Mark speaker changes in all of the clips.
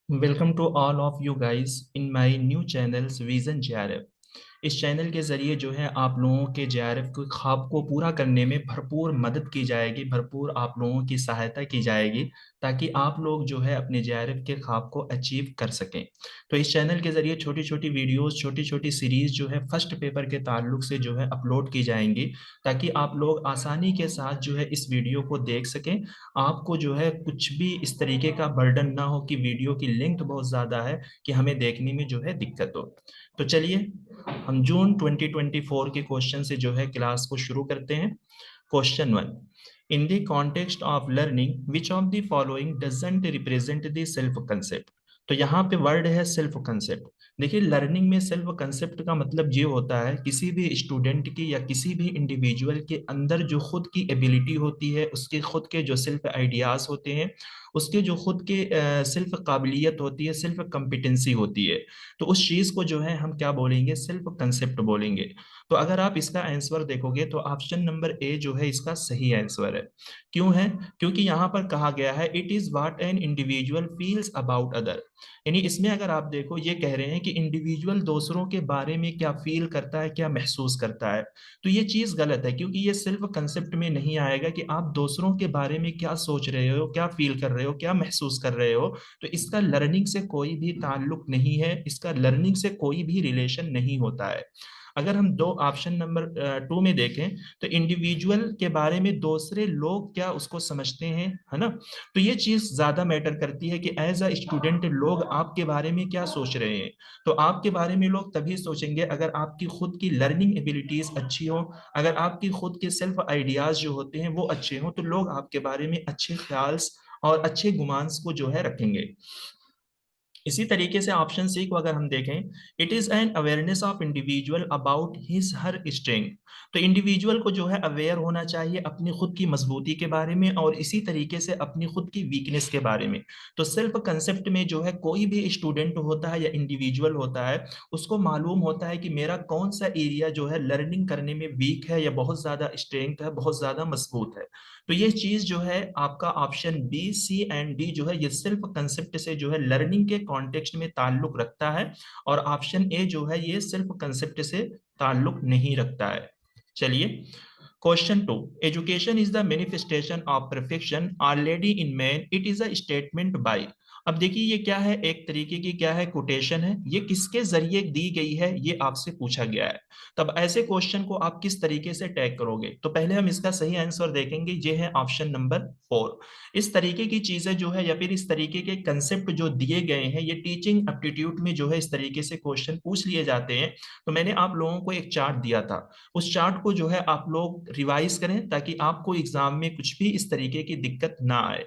Speaker 1: Welcome to all of you guys in my new channels vision JRF. इस channel के जरिए जो है आप लोगों के जेआरएफ के ख्वाब को पूरा करने में भरपूर मदद की जाएगी, भरपूर आप लोगों की सहायता की जाएगी ताकि आप लोग जो है अपने जेआरएफ के ख्वाब को अचीव कर सकें। तो इस चैनल के जरिए छोटी छोटी वीडियोस, छोटी छोटी सीरीज जो है फर्स्ट पेपर के ताल्लुक से जो है अपलोड की जाएंगी ताकि आप लोग आसानी के साथ जो है इस वीडियो को देख सकें। आपको जो है कुछ भी इस तरीके का बर्डन ना हो कि वीडियो की लेंथ बहुत ज़्यादा है कि हमें देखने में जो है दिक्कत हो। तो चलिए हम जून 2024 के क्वेश्चन से जो है क्लास को शुरू करते हैं। Question one, in the context of learning which of the following doesn't represent the self concept. तो यहाँ पे वर्ड है सेल्फ कंसेप्ट। देखिए, लर्निंग में सेल्फ कंसेप्ट का मतलब ये होता है किसी भी स्टूडेंट की या किसी भी इंडिविजुअल के अंदर जो खुद की एबिलिटी होती है, उसके खुद के जो सेल्फ आइडियाज होते हैं, उसके जो खुद के सेल्फ काबिलियत होती है, सेल्फ कॉम्पिटेंसी होती है। तो उस चीज को जो है हम क्या बोलेंगे, सेल्फ कंसेप्ट बोलेंगे। तो अगर आप इसका आंसर देखोगे तो ऑप्शन नंबर ए जो है इसका सही आंसर है। क्यों है? क्योंकि यहाँ पर कहा गया है it is what an individual feels about other. यानी इसमें अगर आप देखो ये कह रहे हैं कि इंडिविजुअल दूसरों के बारे में क्या फील करता है, क्या महसूस करता है। तो ये चीज गलत है क्योंकि ये सिर्फ कंसेप्ट में नहीं आएगा कि आप दूसरों के बारे में क्या सोच रहे हो, क्या फील कर रहे हो, क्या महसूस कर रहे हो। तो इसका लर्निंग से कोई भी ताल्लुक नहीं है, इसका लर्निंग से कोई भी रिलेशन नहीं होता है। अगर हम दो ऑप्शन नंबर टू में देखें तो इंडिविजुअल के बारे में दूसरे लोग क्या उसको समझते हैं, है ना। तो ये चीज ज्यादा मैटर करती है कि एज अ स्टूडेंट लोग आपके बारे में क्या सोच रहे हैं। तो आपके बारे में लोग तभी सोचेंगे अगर आपकी खुद की लर्निंग एबिलिटीज अच्छी हो, अगर आपकी खुद के सेल्फ आइडियाज जो होते हैं वो अच्छे हो, तो लोग आपके बारे में अच्छे ख्याल और अच्छे गुमान्स को जो है रखेंगे। इसी तरीके से ऑप्शन सी को अगर हम देखें, it is an awareness of individual about his her strength. तो इंडिविजुअल को जो है अवेयर होना चाहिए अपनी खुद की मजबूती के बारे में और इसी तरीके से अपनी खुद की वीकनेस के बारे में। तो सेल्फ कंसेप्ट में जो है कोई भी स्टूडेंट होता है या इंडिविजुअल होता है, उसको मालूम होता है कि मेरा कौन सा एरिया जो है लर्निंग करने में वीक है या बहुत ज्यादा स्ट्रेंथ है, बहुत ज्यादा मजबूत है। तो ये चीज जो है आपका option B, C and D जो है ये सेल्फ कंसेप्ट से जो है लर्निंग के कॉन्टेक्स्ट में ताल्लुक रखता है। और ऑप्शन ए जो है ये सेल्फ कंसेप्ट से ताल्लुक नहीं रखता है। चलिए, question two, education is the manifestation of perfection already in man, it is a statement by. अब देखिए ये क्या है, एक तरीके की क्या है, कोटेशन है। ये किसके जरिए दी गई है ये आपसे पूछा गया है। तब ऐसे क्वेश्चन को आप किस तरीके से टैग करोगे? तो पहले हम इसका सही आंसर देखेंगे, ये है ऑप्शन नंबर फोर। इस तरीके की चीजें जो है या फिर इस तरीके के कंसेप्ट जो दिए गए हैं ये टीचिंग एप्टीट्यूड में जो है इस तरीके से क्वेश्चन पूछ लिए जाते हैं। तो मैंने आप लोगों को एक चार्ट दिया था, उस चार्ट को जो है आप लोग रिवाइज करें ताकि आपको एग्जाम में कुछ भी इस तरीके की दिक्कत ना आए।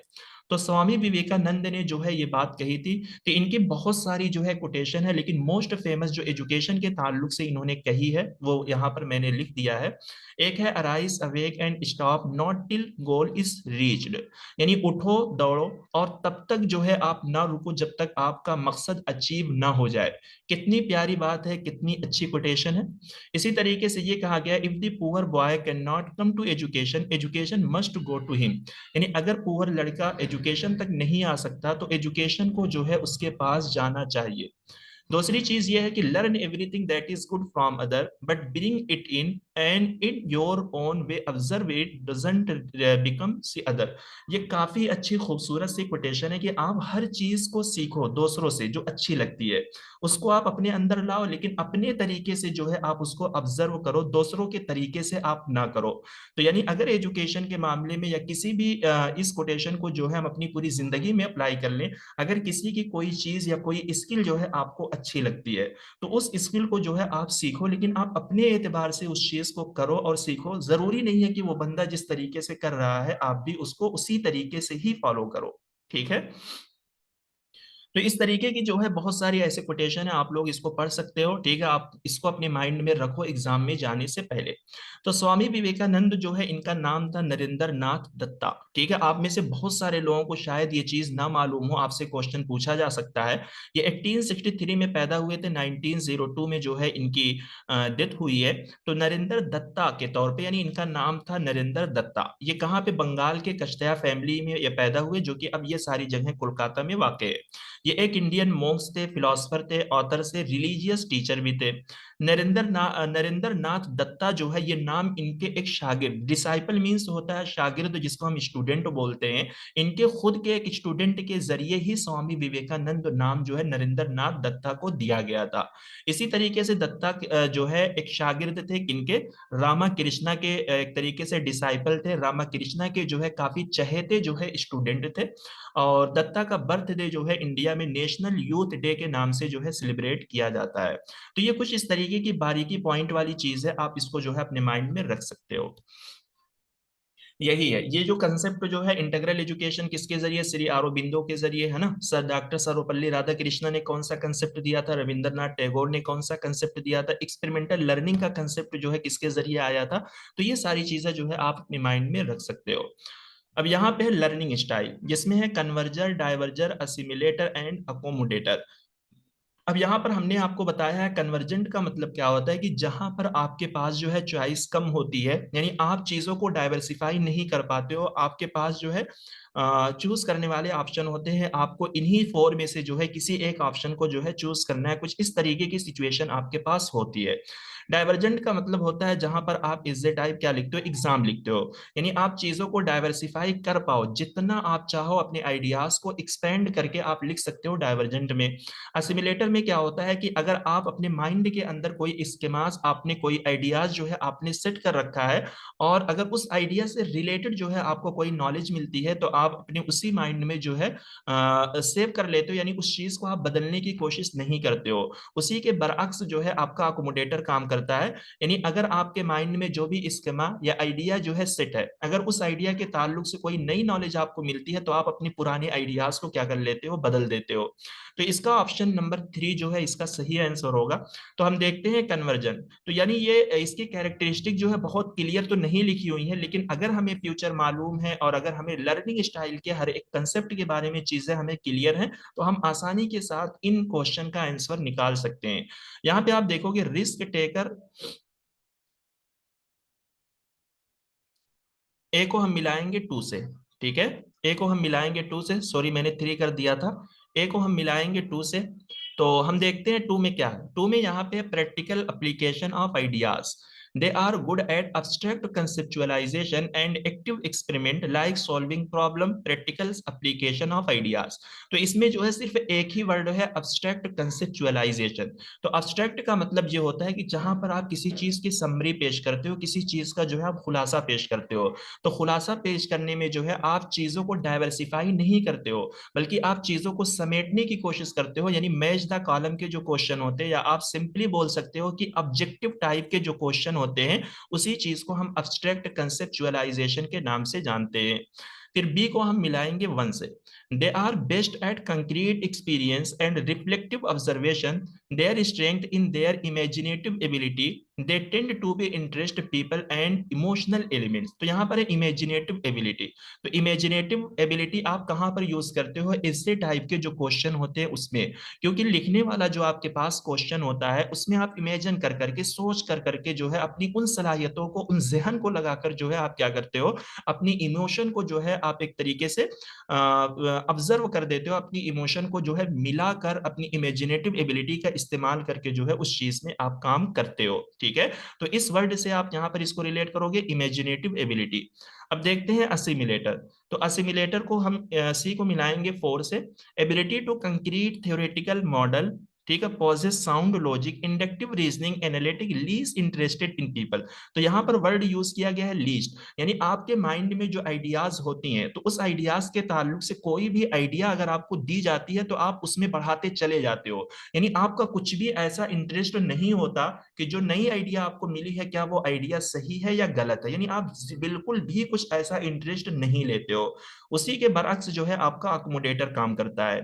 Speaker 1: तो स्वामी विवेकानंद ने जो है ये बात कही थी कि इनकी बहुत सारी जो है कोटेशन है, लेकिन मोस्ट फेमस जो एजुकेशन के ताल्लुक से इन्होंने कही है वो यहाँ पर मैंने लिख दिया है। एक है arise awake and stop not till goal is reached. यानी उठो, दौड़ो और तब तक जो है आप ना रुको जब तक आपका मकसद अचीव ना हो जाए। कितनी प्यारी बात है, कितनी अच्छी कोटेशन है। इसी तरीके से ये कहा गया, if the poor boy can not come to education, education must go to him. यानी अगर पुअर लड़का एजुकेशन तक नहीं आ सकता तो एजुकेशन को जो है उसके पास जाना चाहिए। दूसरी चीज ये है कि learn everything that is good from other but bring it in and in your own way, observe it doesn't become see other. ये काफी अच्छी खूबसूरत सी कोटेशन है कि आप हर चीज को सीखो दूसरों से जो अच्छी लगती है, उसको आप अपने अंदर लाओ, लेकिन अपने तरीके से जो है आप उसको ऑब्जर्व करो, दूसरों के तरीके से आप ना करो। तो यानी अगर एजुकेशन के मामले में या किसी भी इस कोटेशन को जो है हम अपनी पूरी जिंदगी में अप्लाई कर लें, अगर किसी की कोई चीज या कोई स्किल जो है आपको अच्छी लगती है तो उस स्किल को जो है आप सीखो, लेकिन आप अपने एतबार से उस चीज को करो और सीखो। जरूरी नहीं है कि वो बंदा जिस तरीके से कर रहा है आप भी उसको उसी तरीके से ही फॉलो करो। ठीक है। तो इस तरीके की जो है बहुत सारी ऐसे कोटेशन है, आप लोग इसको पढ़ सकते हो। ठीक है, आप इसको अपने माइंड में रखो एग्जाम में जाने से पहले। तो स्वामी विवेकानंद जो है इनका नाम था नरेंद्र नाथ दत्ता। ठीक है, आप में से बहुत सारे लोगों को शायद ये चीज ना मालूम हो, आपसे क्वेश्चन पूछा जा सकता है। ये 1863 में पैदा हुए थे, 1902 में जो है इनकी डेथ हुई है। तो नरेंद्र दत्ता के तौर पे यानी इनका नाम था नरेंद्र दत्ता। ये कहाँ पे, बंगाल के कश्तया फैमिली में ये पैदा हुए जो कि अब ये सारी जगह कोलकाता में वाक़ है। ये एक इंडियन मॉन्क्स थे, फिलोसफर थे, ऑथर से, रिलीजियस टीचर भी थे। नरेंद्र नाथ दत्ता जो है, ये नाम इनके एक शागिर्द, डिसाइपल मीन्स होता है शागिर्द जिसको हम स्टूडेंट बोलते हैं, इनके खुद के एक स्टूडेंट के जरिए ही स्वामी विवेकानंद नाम जो है नरेंद्र नाथ दत्ता को दिया गया था। इसी तरीके से दत्ता जो है एक शागिर्द थे इनके, रामा कृष्णा के एक तरीके से डिसाइपल थे, रामा कृष्णा के जो है काफी चहेते जो है स्टूडेंट थे। और दत्ता का बर्थडे जो है इंडिया में नेशनल यूथ डे के नाम से जो है सेलिब्रेट किया जाता है। तो ये कुछ इस तरीके की बारीकी पॉइंट वाली चीज है, आप इसको जो है अपने माइंड में रख सकते हो। यही है, ये जो कंसेप्ट जो है इंटीग्रल एजुकेशन किसके जरिए, श्री अरबिंदो के जरिए, है ना। सर डॉक्टर सर्वपल्ली राधाकृष्णन ने कौन सा कंसेप्ट दिया था, रविंद्रनाथ टैगोर ने कौन सा कंसेप्ट दिया था, एक्सपेरिमेंटल लर्निंग का कंसेप्ट जो है किसके जरिए आया था। तो ये सारी चीजें जो है आप अपने माइंड में रख सकते हो। अब यहाँ पे है लर्निंग स्टाइल, जिसमें है कन्वर्जर, डाइवर्जर, असिमिलेटर एंड अकोमोडेटर। अब यहाँ पर हमने आपको बताया है कन्वर्जेंट का मतलब क्या होता है, कि जहां पर आपके पास जो है चॉइस कम होती है, यानी आप चीजों को डाइवर्सिफाई नहीं कर पाते हो, आपके पास जो है चूज करने वाले ऑप्शन होते हैं, आपको इन्हीं फोर में से जो है किसी एक ऑप्शन को जो है चूज करना है, कुछ इस तरीके की सिचुएशन आपके पास होती है। डाइवर्जेंट का मतलब होता है जहां पर आप इज टाइप क्या लिखते हो, एग्जाम लिखते हो, यानी आप चीजों को डाइवर्सिफाई कर पाओ, जितना आप चाहो अपने आइडियाज को एक्सपेंड करके आप लिख सकते हो डाइवर्जेंट में। असिमिलेटर में क्या होता है कि अगर आप अपने माइंड के अंदर कोई स्कीमास, आपने कोई आइडियाज जो है आपने सेट कर रखा है, और अगर उस आइडिया से रिलेटेड जो है आपको कोई नॉलेज मिलती है, तो आप अपने उसी माइंड में जो है सेव कर लेते हो, यानी उस चीज को आप बदलने की कोशिश नहीं करते हो। उसी के बरअक्स जो है आपका अकोमोडेटर काम करता है, यानी अगर आपके माइंड में जो भी स्कीमा या आइडिया जो है सेट है, अगर उस आइडिया के ताल्लुक से कोई नई नॉलेज आपको मिलती है, तो आप अपने पुराने आइडियाज को क्या कर लेते हो, बदल देते हो। तो इसका ऑप्शन नंबर 3 जो है इसका सही आंसर होगा। तो हम देखते हैं कन्वर्जन, तो यानी ये इसकी कैरेक्टरिस्टिक जो है बहुत क्लियर तो नहीं लिखी हुई है, लेकिन अगर हमें फ्यूचर मालूम है और अगर हमें लर्निंग स्टाइल के हर एक कंसेप्ट के बारे में चीजें हमें क्लियर हैं, तो हम आसानी के साथ इन क्वेश्चन का आंसर निकाल सकते हैं। यहाँ पे आप देखोगे रिस्क टेकर, ए को हम मिलाएंगे टू से, ठीक है, ए को हम मिलाएंगे टू से, सॉरी मैंने 3 कर दिया था, ए को हम मिलाएंगे टू से। तो हम देखते हैं टू में क्या है, टू में यहाँ पे practical application of ideas, they are good at abstract conceptualization and active experiment like solving problem, practical application of ideas। तो इसमें जो है सिर्फ एक ही वर्ड है, abstract conceptualization। तो abstract का मतलब ये होता है कि जहां पर आप किसी चीज की समरी पेश करते हो, किसी चीज का जो है आप खुलासा पेश करते हो, तो खुलासा पेश करने में जो है आप चीजों को डाइवर्सिफाई नहीं करते हो, बल्कि आप चीजों को समेटने की कोशिश करते हो, यानी मैच द कॉलम के जो क्वेश्चन होते हैं, या आप सिंपली बोल सकते हो कि ऑब्जेक्टिव टाइप के जो क्वेश्चन होते हैं, उसी चीज को हम अब्स्ट्रैक्ट कंसेप्चुअलाइजेशन के नाम से जानते हैं। फिर बी को हम मिलाएंगे वन से, they are best at concrete experience and reflective observation, their strength in their imaginative ability, they tend to be interest people and emotional elements. तो यहाँ पर है इमेजिनेटिव एबिलिटी। तो इमेजिनेटिव एबिलिटी आप कहाँ पर यूज करते हो, ऐसे टाइप के जो क्वेश्चन होते हैं उसमें, क्योंकि लिखने वाला जो आपके पास क्वेश्चन होता है उसमें आप इमेजिन कर करके, सोच कर करके जो है अपनी उन सलाहियतों को, उन जहन को लगाकर जो है आप क्या करते हो, अपनी इमोशन को जो है आप एक तरीके से ऑब्जर्व कर देते हो, अपनी इमोशन को जो है मिलाकर अपनी इमेजिनेटिव एबिलिटी का इस्तेमाल करके जो है उस चीज में आप काम करते हो, ठीक है। तो इस वर्ड से आप यहाँ पर इसको रिलेट करोगे, इमेजिनेटिव एबिलिटी। अब देखते हैं असिमिलेटर। तो असिमिलेटर को हम सी को मिलाएंगे फोर से, ability to concrete theoretical model, ठीक है, possess sound logic, inductive reasoning, analytic, least interested in people. तो यहाँ पर वर्ड यूज किया गया है लीस्ट, यानी आपके माइंड में जो आइडियाज होती हैं, तो उस आइडियाज के ताल्लुक से कोई भी आइडिया अगर आपको दी जाती है, तो आप उसमें बढ़ाते चले जाते हो, यानी आपका कुछ भी ऐसा इंटरेस्ट नहीं होता कि जो नई आइडिया आपको मिली है, क्या वो आइडिया सही है या गलत है, यानी आप बिल्कुल भी कुछ ऐसा इंटरेस्ट नहीं लेते हो। उसी के बरअक्स जो है आपका अकोमोडेटर काम करता है,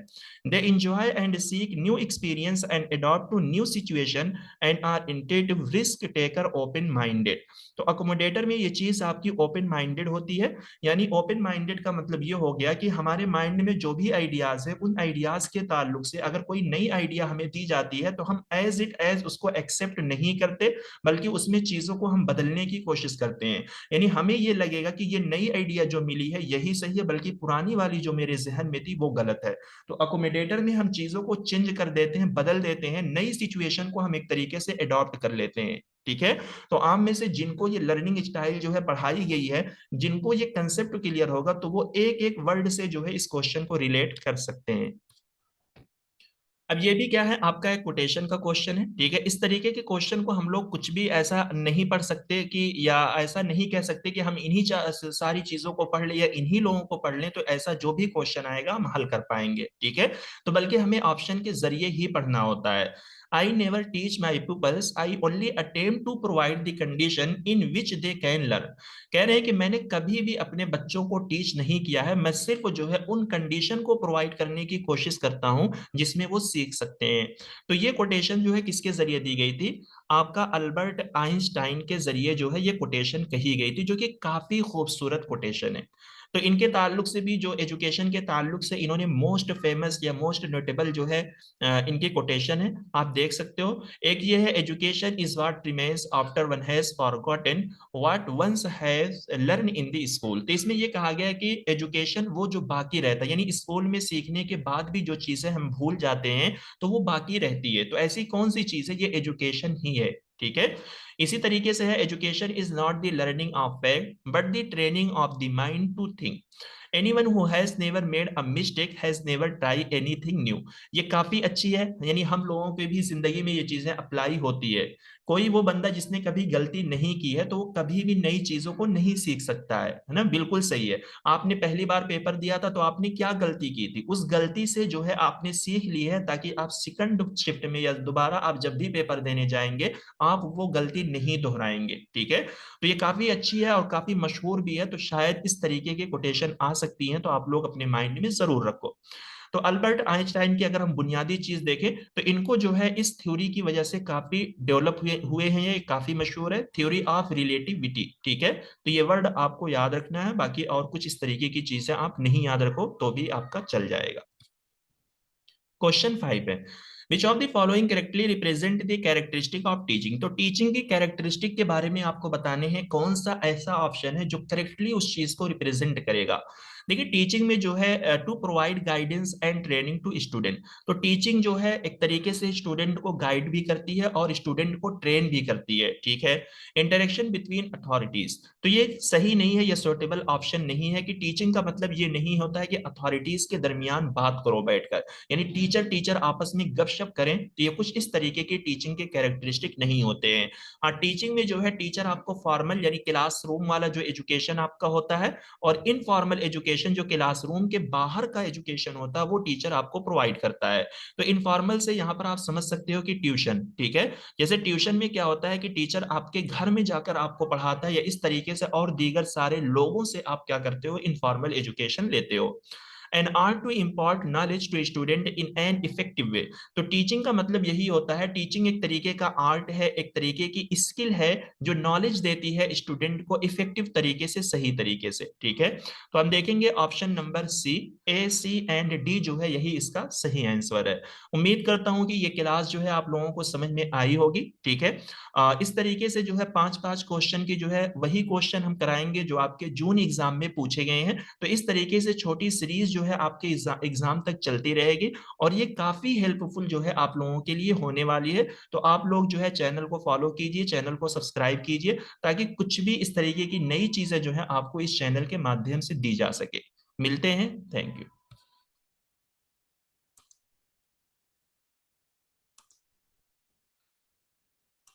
Speaker 1: they enjoy and seek new experience experience and adapt to new situation and are intuitive risk taker open minded. तो अकोमोडेटर में ये चीज आपकी ओपन माइंडेड होती है, यानी ओपन माइंडेड का मतलब ये हो गया कि हमारे माइंड में जो भी आइडियाज है उन आइडियाज के ताल्लुक से अगर कोई नई आइडिया हमें दी जाती है तो हम एज इट एज उसको एक्सेप्ट नहीं करते, बल्कि उसमें चीजों को हम बदलने की कोशिश करते हैं। यानी हमें ये लगेगा कि ये नई आइडिया जो मिली है यही सही है, बल्कि पुरानी वाली जो मेरे जहन में थी वो गलत है। तो अकोमोडेटर में हम चीजों को चेंज कर देते हैं, बदल देते हैं, नई सिचुएशन को हम एक तरीके से अडॉप्ट कर लेते हैं। ठीक है। तो आम में से जिनको ये लर्निंग स्टाइल जो है पढ़ाई गई है, जिनको ये कंसेप्ट क्लियर होगा, तो वो एक एक वर्ड से जो है इस क्वेश्चन को रिलेट कर सकते हैं। अब ये भी क्या है, आपका एक कोटेशन का क्वेश्चन है। ठीक है। इस तरीके के क्वेश्चन को हम लोग कुछ भी ऐसा नहीं पढ़ सकते कि, या ऐसा नहीं कह सकते कि हम इन्हीं सारी चीजों को पढ़ लें या इन्हीं लोगों को पढ़ लें तो ऐसा जो भी क्वेश्चन आएगा हम हल कर पाएंगे। ठीक है। तो बल्कि हमें ऑप्शन के जरिए ही पढ़ना होता है। I never teach my pupils, I only attempt to provide the condition in which they can learn। कह रहे हैं कि मैंने कभी भी अपने बच्चों को टीच नहीं किया है, मैं सिर्फ जो है उन कंडीशन को प्रोवाइड करने की कोशिश करता हूं जिसमें वो सीख सकते हैं। तो ये कोटेशन जो है किसके जरिए दी गई थी, आपका अल्बर्ट आइंस्टाइन के जरिए जो है ये कोटेशन कही गई थी, जो कि काफी खूबसूरत कोटेशन है। तो इनके ताल्लुक से भी, जो एजुकेशन के ताल्लुक से इन्होंने मोस्ट फेमस या मोस्ट नोटेबल जो है इनकी कोटेशन है, आप देख सकते हो। एक ये है, education is what remains after one has forgotten what once has learn in the school. तो इसमें ये कहा गया है कि एजुकेशन वो जो बाकी रहता है, यानी स्कूल में सीखने के बाद भी जो चीजें हम भूल जाते हैं तो वो बाकी रहती है। तो ऐसी कौन सी चीज है, ये एजुकेशन ही है। ठीक है। इसी तरीके से है, education is not the learning of fact but the training of the mind to think. Anyone who has never made a mistake has never try anything new. ये काफी अच्छी है, यानी हम लोगों पे भी जिंदगी में ये चीजें अप्लाई होती है। कोई वो बंदा जिसने कभी गलती नहीं की है तो वो कभी भी नई चीजों को नहीं सीख सकता है ना। बिल्कुल सही है। आपने पहली बार पेपर दिया था तो आपने क्या गलती की थी, उस गलती से जो है आपने सीख ली है, ताकि आप सेकंड शिफ्ट में या दोबारा आप जब भी पेपर देने जाएंगे आप वो गलती नहीं दोहराएंगे। ठीक है। तो ये काफी अच्छी है और काफी मशहूर भी है, तो शायद इस तरीके के कोटेशन आ सकती हैं, तो आप लोग अपने माइंड में जरूर रखो। तो अल्बर्ट आइंस्टाइन की अगर हम बुनियादी चीज देखें तो इनको जो है इस थ्योरी की वजह से काफी डेवलप हुए हैं, ये काफी मशहूर है, थ्योरी ऑफ रिलेटिविटी। ठीक है। तो ये वर्ड आपको याद रखना है, बाकी और कुछ इस तरीके की चीजें आप नहीं याद रखो तो भी आपका चल जाएगा। क्वेश्चन 5 है, which of the following correctly represent the characteristic of teaching. तो टीचिंग की कैरेक्टरिस्टिक के बारे में आपको बताने हैं, कौन सा ऐसा ऑप्शन है जो करेक्टली उस चीज को रिप्रेजेंट करेगा। देखिए, टीचिंग में जो है to provide guidance and training to student. तो टीचिंग जो है एक तरीके से स्टूडेंट को गाइड भी करती है और स्टूडेंट को ट्रेन भी करती है। ठीक है। इंटरेक्शन बिटवीन अथॉरिटीज, तो ये सही नहीं है, ये सूटेबल ऑप्शन नहीं है कि टीचिंग का मतलब ये नहीं होता है कि अथॉरिटीज के दरमियान बात करो बैठकर, यानी टीचर टीचर आपस में गपशप करें, तो ये कुछ इस तरीके के टीचिंग के कैरेक्टरिस्टिक नहीं होते हैं। हाँ, टीचिंग में जो है टीचर आपको फॉर्मल यानी क्लासरूम वाला जो एजुकेशन आपका होता है, और इनफॉर्मल एजुकेशन जो क्लासरूम के बाहर का एजुकेशन होता है वो टीचर आपको प्रोवाइड करता है। तो इनफॉर्मल से यहाँ पर आप समझ सकते हो कि ट्यूशन। ठीक है। जैसे ट्यूशन में क्या होता है कि टीचर आपके घर में जाकर आपको पढ़ाता है, या इस तरीके से और दीगर सारे लोगों से आप क्या करते हो, इनफॉर्मल एजुकेशन लेते हो। An art to impart knowledge to student in an effective way. तो टीचिंग का मतलब यही होता है, टीचिंग एक तरीके का आर्ट है, एक तरीके की स्किल है जो नॉलेज देती है स्टूडेंट को इफेक्टिव तरीके से, सही तरीके से। ठीक है। तो हम देखेंगे option number C, A C and D जो है यही इसका सही आंसर है। उम्मीद करता हूं कि ये क्लास जो है आप लोगों को समझ में आई होगी। ठीक है। इस तरीके से जो है 5-5 क्वेश्चन की जो है वही क्वेश्चन हम कराएंगे जो आपके जून एग्जाम में पूछे गए हैं। तो इस तरीके से छोटी सीरीज जो है आपके एग्जाम तक चलती रहेगी, और ये काफी हेल्पफुल जो है आप लोगों के लिए होने वाली है। तो आप लोग जो है चैनल को फॉलो कीजिए, चैनल को सब्सक्राइब कीजिए, ताकि कुछ भी इस तरीके की नई चीजें जो है आपको इस चैनल के माध्यम से दी जा सके। मिलते हैं। Thank you.